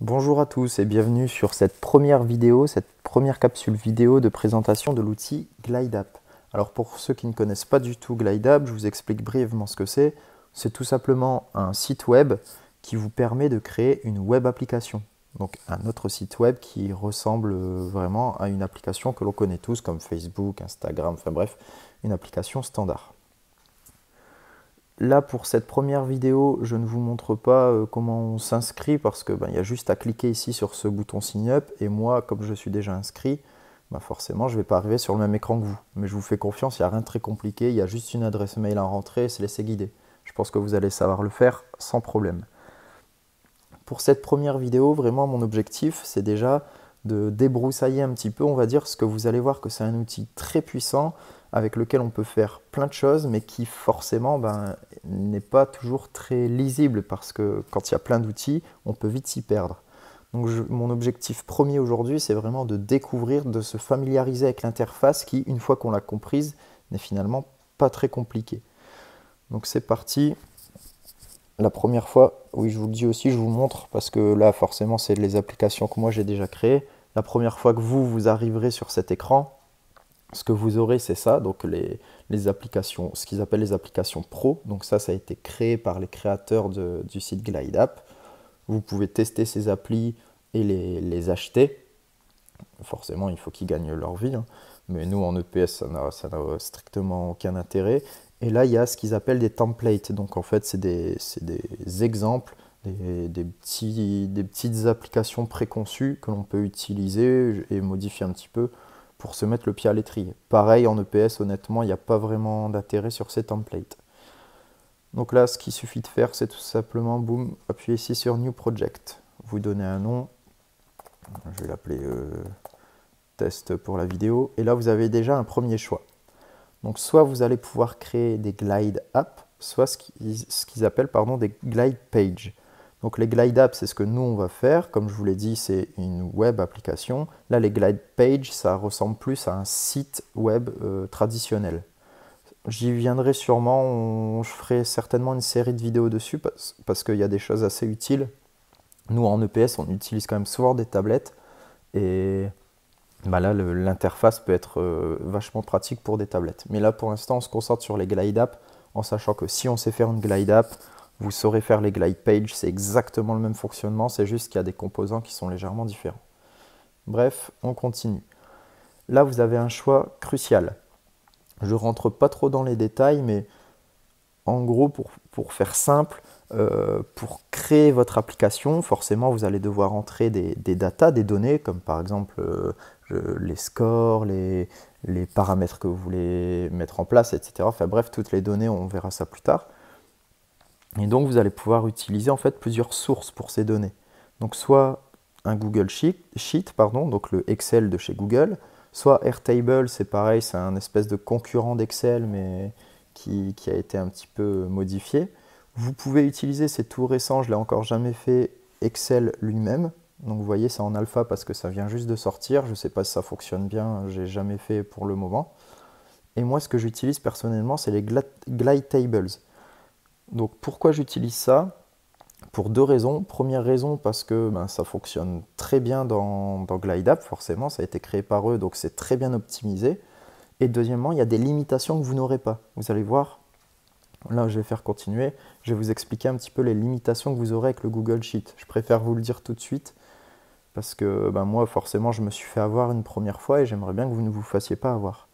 Bonjour à tous et bienvenue sur cette première vidéo, cette première capsule vidéo de présentation de l'outil GlideApp. Alors pour ceux qui ne connaissent pas du tout GlideApp, je vous explique brièvement ce que c'est. C'est tout simplement un site web qui vous permet de créer une web application. Donc un autre site web qui ressemble vraiment à une application que l'on connaît tous comme Facebook, Instagram, enfin bref, une application standard. Là, pour cette première vidéo, je ne vous montre pas comment on s'inscrit parce que y a juste à cliquer ici sur ce bouton Sign Up et moi, comme je suis déjà inscrit, forcément, je ne vais pas arriver sur le même écran que vous. Mais je vous fais confiance, il n'y a rien de très compliqué, il y a juste une adresse mail à rentrer et se laisser guider. Je pense que vous allez savoir le faire sans problème. Pour cette première vidéo, vraiment, mon objectif, c'est déjà de débroussailler un petit peu, on va dire, parce que vous allez voir que c'est un outil très puissant avec lequel on peut faire plein de choses, mais qui forcément n'est pas toujours très lisible, parce que quand il y a plein d'outils, on peut vite s'y perdre. Donc mon objectif premier aujourd'hui, c'est vraiment de découvrir, de se familiariser avec l'interface qui, une fois qu'on l'a comprise, n'est finalement pas très compliquée. Donc c'est parti. La première fois, oui, je vous le dis aussi, je vous montre, parce que là, forcément, c'est les applications que moi j'ai déjà créées. La première fois que vous arriverez sur cet écran, ce que vous aurez, c'est ça, donc les applications, ce qu'ils appellent les applications pro. Donc ça a été créé par les créateurs du site GlideApp. Vous pouvez tester ces applis et les acheter. Forcément, il faut qu'ils gagnent leur vie, hein. Mais nous, en EPS, ça n'a strictement aucun intérêt. Et là, il y a ce qu'ils appellent des templates. Donc en fait, c'est des exemples, des petites applications préconçues que l'on peut utiliser et modifier un petit peu pour se mettre le pied à l'étrier. Pareil, en EPS, honnêtement, il n'y a pas vraiment d'intérêt sur ces templates. Donc là, ce qu'il suffit de faire, c'est tout simplement, boum, appuyer ici sur New Project. Vous donnez un nom, je vais l'appeler test pour la vidéo, et là, vous avez déjà un premier choix. Donc soit vous allez pouvoir créer des glide apps, soit ce qu'ils appellent des glide pages. Donc les glide apps, c'est ce que nous on va faire. Comme je vous l'ai dit, c'est une web application. Là, les glide pages, ça ressemble plus à un site web traditionnel. J'y viendrai sûrement, je ferai certainement une série de vidéos dessus parce qu'il y a des choses assez utiles. Nous en EPS, on utilise quand même souvent des tablettes et là, l'interface peut être vachement pratique pour des tablettes. Mais là, pour l'instant, on se concentre sur les glide apps, en sachant que si on sait faire une glide app, vous saurez faire les glide pages. C'est exactement le même fonctionnement, c'est juste qu'il y a des composants qui sont légèrement différents. Bref, on continue. Là, vous avez un choix crucial. Je ne rentre pas trop dans les détails, mais en gros, pour faire simple, pour créer votre application, forcément, vous allez devoir entrer des datas, des données, comme par exemple les scores, les paramètres que vous voulez mettre en place, etc. Enfin bref, toutes les données, on verra ça plus tard. Et donc, vous allez pouvoir utiliser en fait plusieurs sources pour ces données. Donc, soit un Google Sheet, donc le Excel de chez Google, soit Airtable, c'est pareil, c'est un espèce de concurrent d'Excel, mais qui a été un petit peu modifié. Vous pouvez utiliser, c'est tout récent, je ne l'ai encore jamais fait, Excel lui-même. Donc vous voyez, c'est en alpha parce que ça vient juste de sortir. Je ne sais pas si ça fonctionne bien, j'ai jamais fait pour le moment. Et moi, ce que j'utilise personnellement, c'est les Glide Tables. Donc pourquoi j'utilise ça? Pour deux raisons. Première raison, parce que ça fonctionne très bien dans GlideApp, forcément, ça a été créé par eux, donc c'est très bien optimisé. Et deuxièmement, il y a des limitations que vous n'aurez pas. Vous allez voir, là je vais faire continuer, je vais vous expliquer un petit peu les limitations que vous aurez avec le Google Sheet. Je préfère vous le dire tout de suite, parce que moi forcément je me suis fait avoir une première fois et j'aimerais bien que vous ne vous fassiez pas avoir.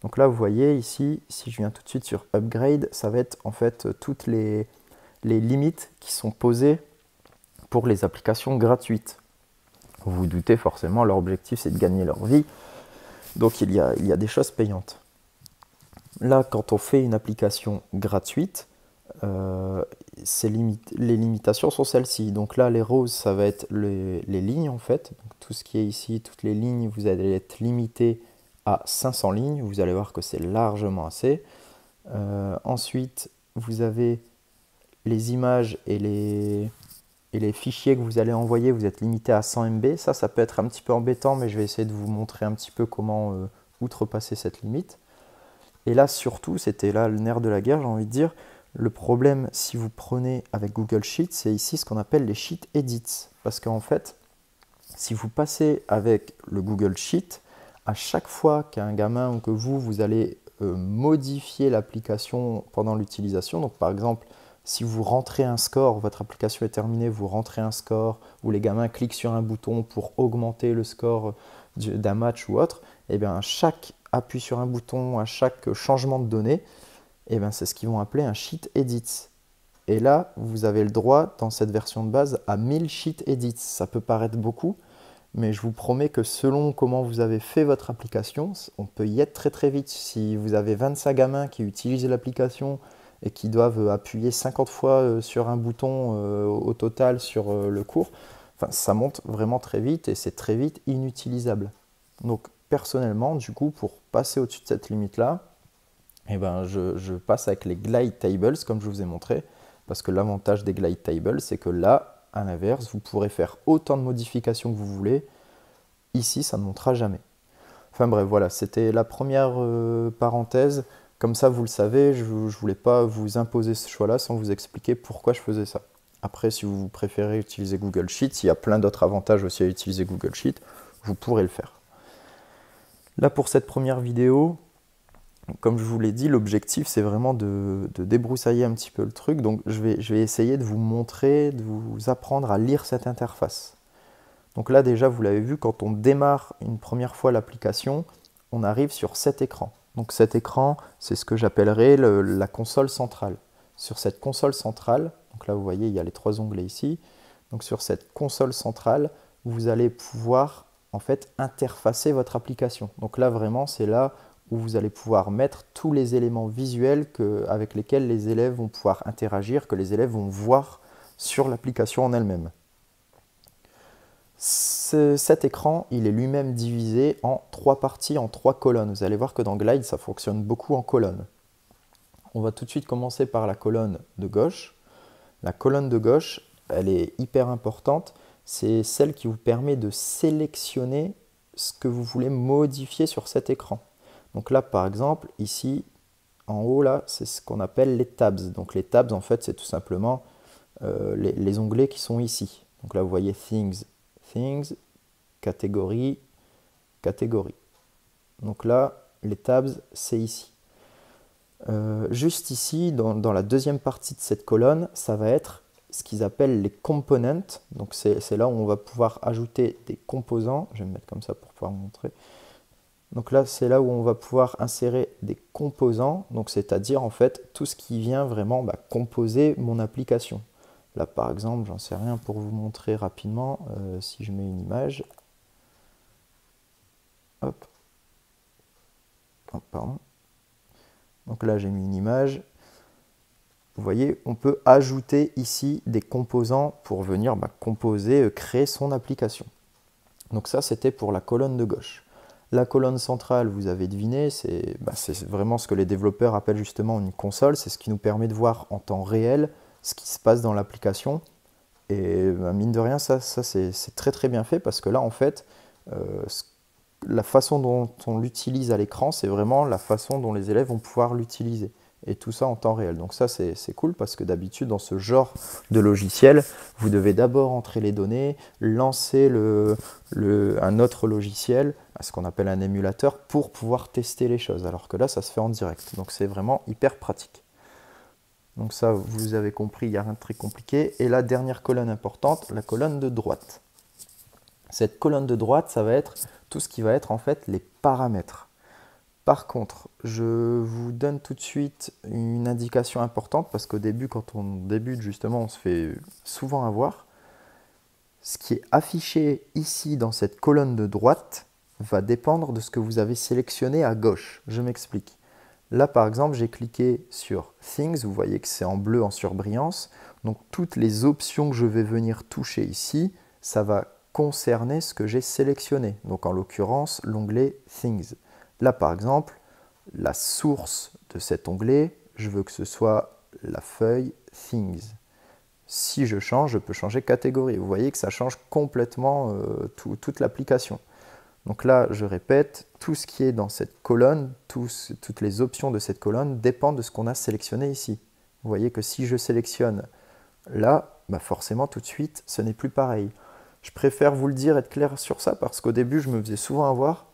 Donc là vous voyez ici, si je viens tout de suite sur Upgrade, ça va être en fait toutes les limites qui sont posées pour les applications gratuites. Vous vous doutez forcément, leur objectif c'est de gagner leur vie, donc il y a des choses payantes. Là, quand on fait une application gratuite, les limitations sont celles-ci. Donc là, les roses, ça va être les lignes en fait. Donc, tout ce qui est ici, toutes les lignes, vous allez être limité à 500 lignes. Vous allez voir que c'est largement assez. Ensuite, vous avez les images et les fichiers que vous allez envoyer, vous êtes limité à 100 MB. Ça peut être un petit peu embêtant, mais je vais essayer de vous montrer un petit peu comment outrepasser cette limite. Et là, surtout, c'était là le nerf de la guerre, j'ai envie de dire, Le problème, si vous prenez avec Google Sheets, c'est ici ce qu'on appelle les Sheet Edits. Parce qu'en fait, si vous passez avec le Google Sheet, à chaque fois qu'un gamin ou que vous allez modifier l'application pendant l'utilisation, donc par exemple, si vous rentrez un score, votre application est terminée, vous rentrez un score, ou les gamins cliquent sur un bouton pour augmenter le score d'un match ou autre, et bien à chaque appui sur un bouton, à chaque changement de données, et bien c'est ce qu'ils vont appeler un Sheet Edit. Et là, vous avez le droit, dans cette version de base, à 1000 Sheet Edits. Ça peut paraître beaucoup, mais je vous promets que selon comment vous avez fait votre application, on peut y être très très vite. Si vous avez 25 gamins qui utilisent l'application et qui doivent appuyer 50 fois sur un bouton au total sur le cours, ça monte vraiment très vite et c'est très vite inutilisable. Donc personnellement, du coup, pour passer au-dessus de cette limite-là, eh ben, je passe avec les glide tables, comme je vous ai montré, parce que l'avantage des glide tables, c'est que là, à l'inverse, vous pourrez faire autant de modifications que vous voulez. Ici, ça ne montera jamais. Enfin bref, voilà, c'était la première parenthèse. Comme ça, vous le savez, je ne voulais pas vous imposer ce choix-là sans vous expliquer pourquoi je faisais ça. Après, si vous préférez utiliser Google Sheets, il y a plein d'autres avantages aussi à utiliser Google Sheets, vous pourrez le faire. Là, pour cette première vidéo, comme je vous l'ai dit, l'objectif, c'est vraiment de débroussailler un petit peu le truc. Donc, je vais essayer de vous montrer, de vous apprendre à lire cette interface. Donc là, déjà, vous l'avez vu, quand on démarre une première fois l'application, on arrive sur cet écran. Donc cet écran, c'est ce que j'appellerais la console centrale. Sur cette console centrale, donc là, vous voyez, il y a les 3 onglets ici. Donc sur cette console centrale, vous allez pouvoir, en fait, interfacer votre application. Donc là, vraiment, c'est là où vous allez pouvoir mettre tous les éléments visuels avec lesquels les élèves vont pouvoir interagir, que les élèves vont voir sur l'application en elle-même. Cet écran, il est lui-même divisé en 3 parties, en 3 colonnes. Vous allez voir que dans Glide, ça fonctionne beaucoup en colonnes. On va tout de suite commencer par la colonne de gauche. La colonne de gauche, elle est hyper importante. C'est celle qui vous permet de sélectionner ce que vous voulez modifier sur cet écran. Donc là, par exemple, ici, en haut, là, c'est ce qu'on appelle les tabs. Donc les tabs, en fait, c'est tout simplement les onglets qui sont ici. Donc là, vous voyez Things, Things, catégorie, catégorie. Donc là, les tabs, c'est ici. Juste ici, dans la deuxième partie de cette colonne, ça va être ce qu'ils appellent les components. Donc c'est là où on va pouvoir ajouter des composants. Je vais me mettre comme ça pour pouvoir vous montrer. Donc là, c'est là où on va pouvoir insérer des composants, donc c'est-à-dire en fait tout ce qui vient vraiment composer mon application. Là, par exemple, j'en sais rien pour vous montrer rapidement, si je mets une image. Hop. Oh, pardon. Donc là, j'ai mis une image. Vous voyez, on peut ajouter ici des composants pour venir composer, créer son application. Donc ça, c'était pour la colonne de gauche. La colonne centrale, vous avez deviné, c'est vraiment ce que les développeurs appellent justement une console. C'est ce qui nous permet de voir en temps réel ce qui se passe dans l'application. Et mine de rien, ça c'est très très bien fait parce que là, en fait, la façon dont on l'utilise à l'écran, c'est vraiment la façon dont les élèves vont pouvoir l'utiliser. Et tout ça en temps réel. Donc ça, c'est cool parce que d'habitude, dans ce genre de logiciel, vous devez d'abord entrer les données, lancer un autre logiciel, ce qu'on appelle un émulateur, pour pouvoir tester les choses. Alors que là, ça se fait en direct. Donc c'est vraiment hyper pratique. Donc ça, vous avez compris, il n'y a rien de très compliqué. Et la dernière colonne importante, la colonne de droite. Cette colonne de droite, ça va être tout ce qui va être en fait les paramètres. Par contre, je vous donne tout de suite une indication importante parce qu'au début, quand on débute justement, on se fait souvent avoir. Ce qui est affiché ici dans cette colonne de droite va dépendre de ce que vous avez sélectionné à gauche. Je m'explique. Là, par exemple, j'ai cliqué sur Things. Vous voyez que c'est en bleu en surbrillance. Donc, toutes les options que je vais venir toucher ici, ça va concerner ce que j'ai sélectionné. Donc, en l'occurrence, l'onglet Things. Là, par exemple, la source de cet onglet, je veux que ce soit la feuille Things. Si je change, je peux changer catégorie. Vous voyez que ça change complètement toute l'application. Donc là, je répète, tout ce qui est dans cette colonne, toutes les options de cette colonne dépendent de ce qu'on a sélectionné ici. Vous voyez que si je sélectionne là, bah forcément tout de suite, ce n'est plus pareil. Je préfère vous le dire, être clair sur ça, parce qu'au début, je me faisais souvent avoir.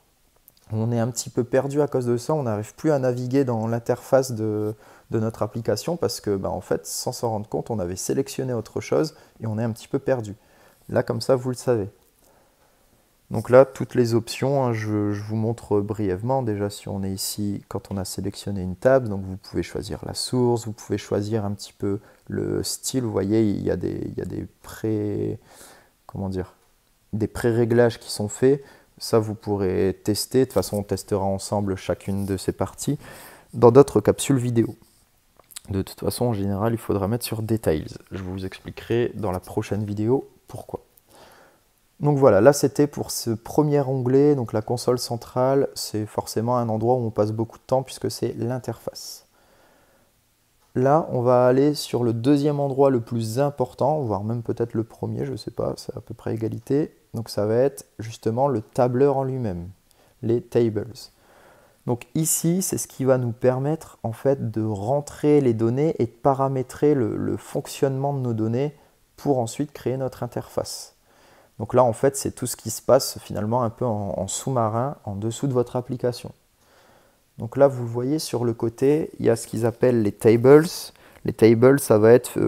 On est un petit peu perdu à cause de ça, on n'arrive plus à naviguer dans l'interface de notre application parce que, bah, en fait, sans s'en rendre compte, on avait sélectionné autre chose et on est un petit peu perdu. Là, comme ça, vous le savez. Donc là, toutes les options, hein, je vous montre brièvement. Déjà, si on est ici, quand on a sélectionné une table, donc vous pouvez choisir la source, vous pouvez choisir un petit peu le style. Vous voyez, il y a des des pré-réglages qui sont faits. Ça, vous pourrez tester. De toute façon, on testera ensemble chacune de ces parties dans d'autres capsules vidéo. De toute façon, en général, il faudra mettre sur Details. Je vous expliquerai dans la prochaine vidéo pourquoi. Donc voilà, là c'était pour ce premier onglet, donc la console centrale, c'est forcément un endroit où on passe beaucoup de temps puisque c'est l'interface. Là, on va aller sur le deuxième endroit le plus important, voire même peut-être le premier, je ne sais pas, c'est à peu près égalité. Donc ça va être justement le tableur en lui-même, les tables. Donc ici, c'est ce qui va nous permettre en fait de rentrer les données et de paramétrer le fonctionnement de nos données pour ensuite créer notre interface. Donc là, en fait, c'est tout ce qui se passe finalement un peu en sous-marin, en dessous de votre application. Donc là, vous voyez sur le côté, il y a ce qu'ils appellent les tables. Les tables, ça va être,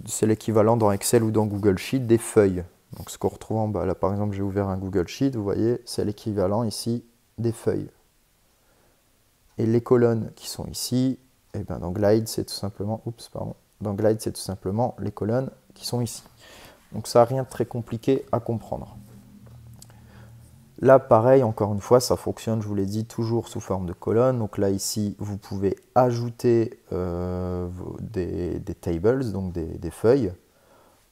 c'est l'équivalent dans Excel ou dans Google Sheet des feuilles. Donc ce qu'on retrouve en bas, là par exemple, j'ai ouvert un Google Sheet, vous voyez, c'est l'équivalent ici des feuilles. Et les colonnes qui sont ici, et ben dans Glide, c'est tout simplement, dans Glide, c'est tout simplement les colonnes qui sont ici. Donc ça n'a rien de très compliqué à comprendre. Là, pareil, encore une fois, ça fonctionne, je vous l'ai dit, toujours sous forme de colonne. Donc là, ici, vous pouvez ajouter des tables, donc des feuilles,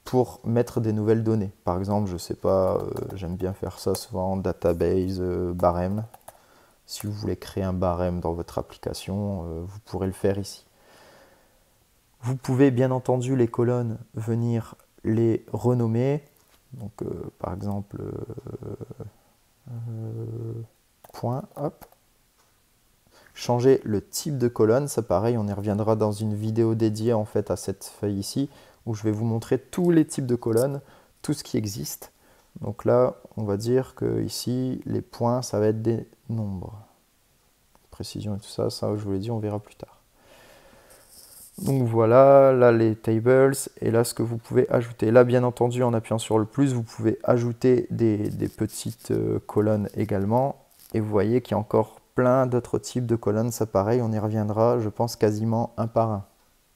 pour mettre des nouvelles données. Par exemple, je ne sais pas, j'aime bien faire ça souvent, database, barème. Si vous voulez créer un barème dans votre application, vous pourrez le faire ici. Vous pouvez, bien entendu, les colonnes, venir les renommer. Donc, par exemple, point, hop. Changer le type de colonne, ça pareil, on y reviendra dans une vidéo dédiée en fait à cette feuille ici, où je vais vous montrer tous les types de colonnes, tout ce qui existe. Donc là, on va dire que ici, les points, ça va être des nombres. Précision et tout ça, ça je vous l'ai dit, on verra plus tard. Donc voilà, là les tables, et là ce que vous pouvez ajouter. Là bien entendu en appuyant sur le plus, vous pouvez ajouter des petites colonnes également. Et vous voyez qu'il y a encore plein d'autres types de colonnes, ça pareil, on y reviendra je pense quasiment un par un.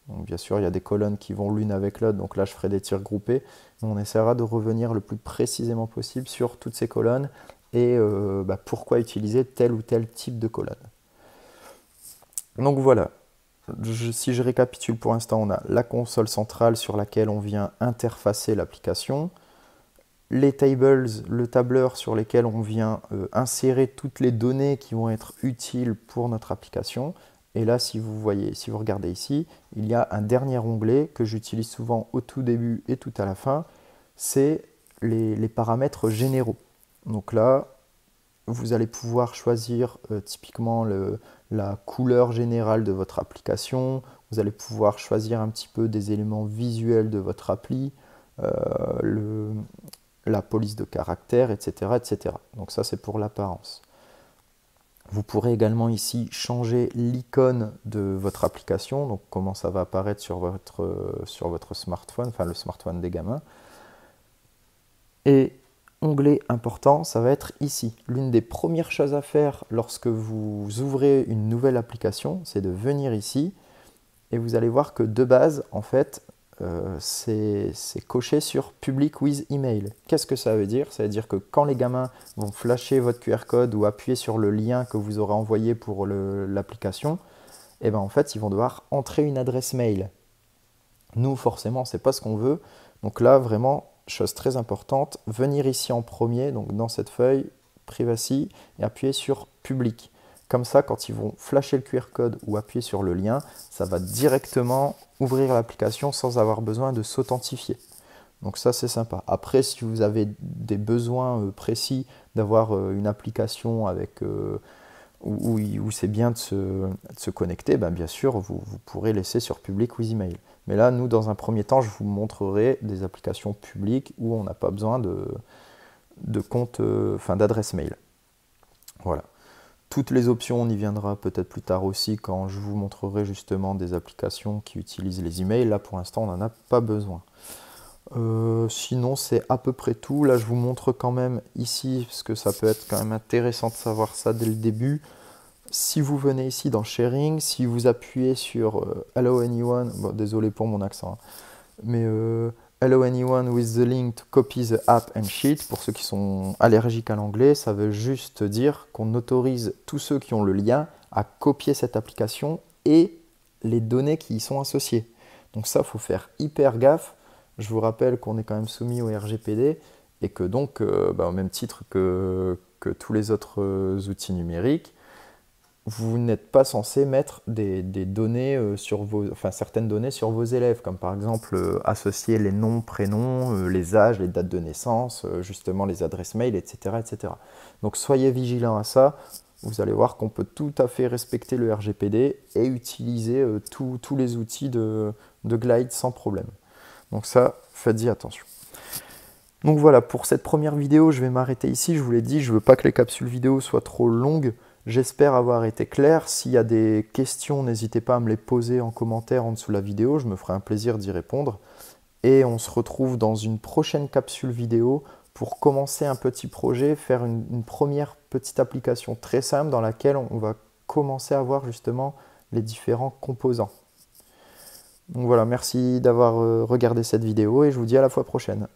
Donc bien sûr il y a des colonnes qui vont l'une avec l'autre, donc là je ferai des tirs groupés. On essaiera de revenir le plus précisément possible sur toutes ces colonnes et pourquoi utiliser tel ou tel type de colonne. Donc voilà. Si je récapitule pour l'instant, on a la console centrale sur laquelle on vient interfacer l'application, les tables, le tableur sur lesquels on vient insérer toutes les données qui vont être utiles pour notre application. Et là, si vous voyez, si vous regardez ici, il y a un dernier onglet que j'utilise souvent au tout début et tout à la fin, c'est les paramètres généraux. Donc là, vous allez pouvoir choisir typiquement la couleur générale de votre application. Vous allez pouvoir choisir un petit peu des éléments visuels de votre appli, la police de caractère, etc., etc. Donc ça, c'est pour l'apparence. Vous pourrez également ici changer l'icône de votre application, donc comment ça va apparaître sur votre smartphone, enfin le smartphone des gamins. Et onglet important, ça va être ici. L'une des premières choses à faire lorsque vous ouvrez une nouvelle application, c'est de venir ici et vous allez voir que de base, en fait, c'est coché sur Public with Email. Qu'est-ce que ça veut dire? Ça veut dire que quand les gamins vont flasher votre QR code ou appuyer sur le lien que vous aurez envoyé pour l'application, et ben en fait, ils vont devoir entrer une adresse mail. Nous, forcément, c'est pas ce qu'on veut. Donc là, vraiment, chose très importante, venir ici en premier, donc dans cette feuille, Privacy, et appuyer sur Public. Comme ça, quand ils vont flasher le QR code ou appuyer sur le lien, ça va directement ouvrir l'application sans avoir besoin de s'authentifier. Donc ça, c'est sympa. Après, si vous avez des besoins précis d'avoir une application avec où c'est bien de se connecter, ben bien sûr, vous pourrez laisser sur Public with Email. Mais là, nous, dans un premier temps, je vous montrerai des applications publiques où on n'a pas besoin de compte, d'adresse mail. Voilà. Toutes les options, on y viendra peut-être plus tard aussi quand je vous montrerai justement des applications qui utilisent les emails. Là, pour l'instant, on n'en a pas besoin. Sinon, c'est à peu près tout. Là, je vous montre quand même ici, parce que ça peut être quand même intéressant de savoir ça dès le début. Si vous venez ici dans Sharing, si vous appuyez sur Allow Anyone, bon, désolé pour mon accent, hein, mais Allow Anyone with the link to copy the app and sheet, pour ceux qui sont allergiques à l'anglais, ça veut juste dire qu'on autorise tous ceux qui ont le lien à copier cette application et les données qui y sont associées. Donc ça, il faut faire hyper gaffe. Je vous rappelle qu'on est quand même soumis au RGPD et que donc, au même titre que tous les autres outils numériques, vous n'êtes pas censé mettre des données certaines données sur vos élèves, comme par exemple associer les noms, prénoms, les âges, les dates de naissance, justement les adresses mail, etc., etc. Donc soyez vigilants à ça. Vous allez voir qu'on peut tout à fait respecter le RGPD et utiliser tous les outils de Glide sans problème. Donc ça, faites-y attention. Donc voilà, pour cette première vidéo, je vais m'arrêter ici. Je vous l'ai dit, je ne veux pas que les capsules vidéo soient trop longues. J'espère avoir été clair. S'il y a des questions, n'hésitez pas à me les poser en commentaire en dessous de la vidéo. Je me ferai un plaisir d'y répondre. Et on se retrouve dans une prochaine capsule vidéo pour commencer un petit projet, faire une première petite application très simple dans laquelle on va commencer à voir justement les différents composants. Donc voilà, merci d'avoir regardé cette vidéo et je vous dis à la fois prochaine.